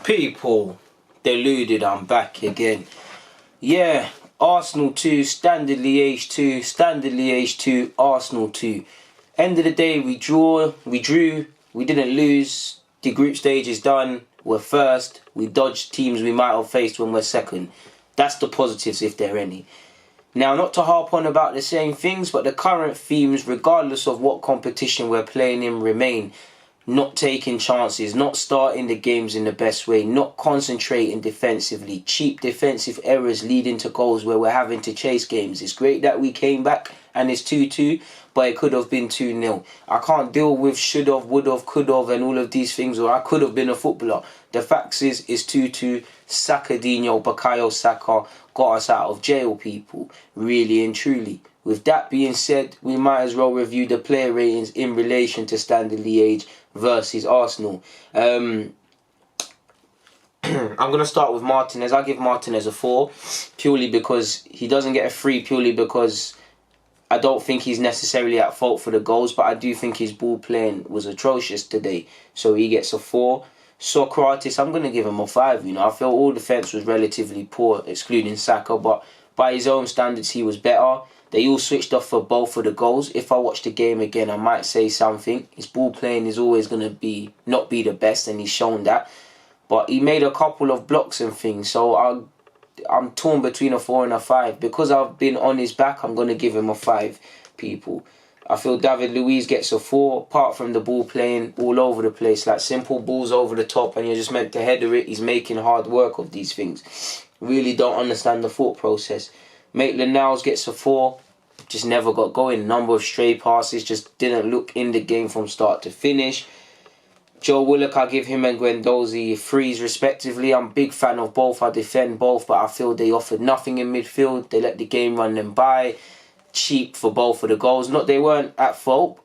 People, Deluded, I'm back again. Yeah, Arsenal 2, Standard Liège 2, Standard Liège 2, Arsenal 2. End of the day, we drew, we didn't lose. The group stage is done. We're first. We dodged teams we might have faced when we're second. That's the positives, if there are any. Now, not to harp on about the same things, but the current themes, regardless of what competition we're playing in, remain. Not taking chances, not starting the games in the best way, not concentrating defensively, cheap defensive errors leading to goals where we're having to chase games. It's great that we came back and it's 2-2, but it could have been 2-0. I can't deal with should have, would have, could have and all of these things, or I could have been a footballer. The fact is, it's 2-2. Sakadinho, Bukayo Saka got us out of jail, people. Really and truly. With that being said, we might as well review the player ratings in relation to Standard Liège versus Arsenal. I'm going to start with Martinez. I give Martinez a 4 purely because he doesn't get a 3 purely because I don't think he's necessarily at fault for the goals, but I do think his ball playing was atrocious today, so he gets a 4. Socrates, I'm going to give him a 5. You know, I feel all defence was relatively poor, excluding Saka, but by his own standards, he was better. They all switched off for both of the goals. If I watch the game again, I might say something. His ball playing is always going to not be the best, and he's shown that. But he made a couple of blocks and things, so I'm torn between a 4 and a 5. Because I've been on his back, I'm going to give him a 5, people. I feel David Luiz gets a 4, apart from the ball playing all over the place. Like simple balls over the top and you're just meant to header it. He's making hard work of these things. Really don't understand the thought process. Maitland-Niles gets a 4. Just never got going. Number of stray passes, just didn't look in the game from start to finish. Joe Willock, I give him and Guendouzi 3s respectively. I'm a big fan of both. I defend both, but I feel they offered nothing in midfield. They let the game run them by. Cheap for both of the goals. Not they weren't at fault.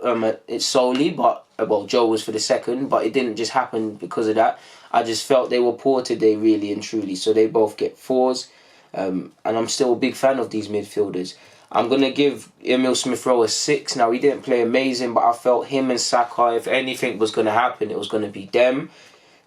It's solely, but well, Joe was for the second, but it didn't just happen because of that. I just felt they were poor today, really and truly. So they both get 4s. And I'm still a big fan of these midfielders. I'm going to give Emile Smith-Rowe a 6. Now, he didn't play amazing, but I felt him and Saka, if anything was going to happen, it was going to be them.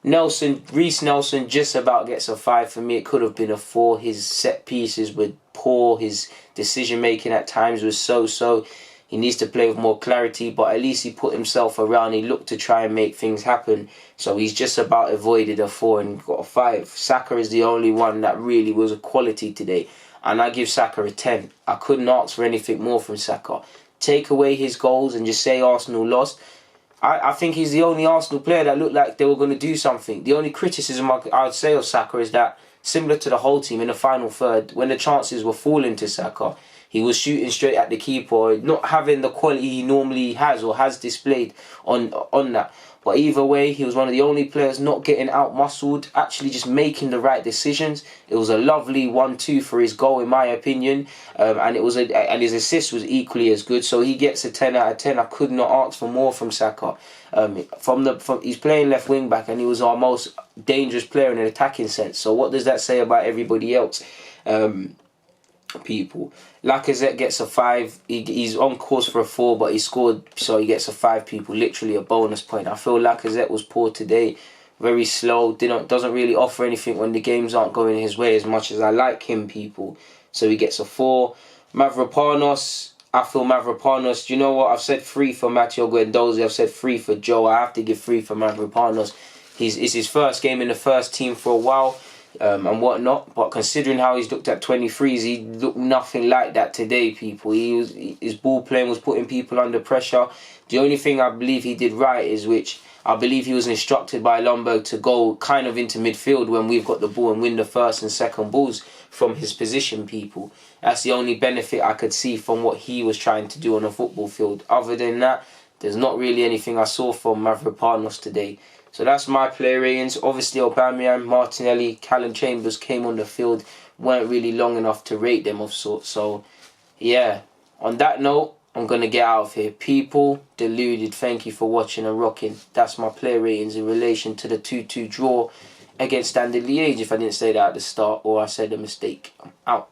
Reece Nelson just about gets a 5 for me. It could have been a 4. His set pieces were poor. His decision-making at times was so-so. He needs to play with more clarity, but at least he put himself around. He looked to try and make things happen. So he's just about avoided a 4 and got a 5. Saka is the only one that really was a quality today. And I give Saka a 10. I couldn't ask for anything more from Saka. Take away his goals and just say Arsenal lost. I think he's the only Arsenal player that looked like they were going to do something. The only criticism I would say of Saka is that, similar to the whole team in the final third, when the chances were falling to Saka, he was shooting straight at the keeper, not having the quality he normally has or has displayed on that. But either way, he was one of the only players not getting out-muscled, actually just making the right decisions. It was a lovely 1-2 for his goal, in my opinion. And his assist was equally as good. So he gets a 10 out of 10. I could not ask for more from Saka. He's playing left wing back, and he was our most dangerous player in an attacking sense. So what does that say about everybody else? People. Lacazette gets a 5. He's on course for a 4, but he scored, so he gets a 5, people. Literally a bonus point. I feel Lacazette was poor today. Very slow. Doesn't really offer anything when the games aren't going his way as much as I like him, people. So he gets a 4. Mavropanos. I feel Mavropanos. Do you know what? I've said 3 for Matteo Guendouzi. I've said 3 for Joe. I have to give 3 for Mavropanos. It's his first game in the first team for a while. And whatnot, but considering how he's looked at 23s, he looked nothing like that today, people. His ball playing was putting people under pressure. The only thing I believe he did right is, which I believe he was instructed by LJUNGBERG to go kind of into midfield when we've got the ball and win the first and second balls from his position, people. That's the only benefit I could see from what he was trying to do on a football field. Other than that, there's not really anything I saw from Mavropanos today. So that's my player ratings. Obviously, Aubameyang, Martinelli, Callum Chambers came on the field. Weren't really long enough to rate them of sorts. So, yeah. On that note, I'm going to get out of here. People, Deluded, thank you for watching and rocking. That's my player ratings in relation to the 2-2 draw against Standard Liège. If I didn't say that at the start or I said a mistake. I'm out.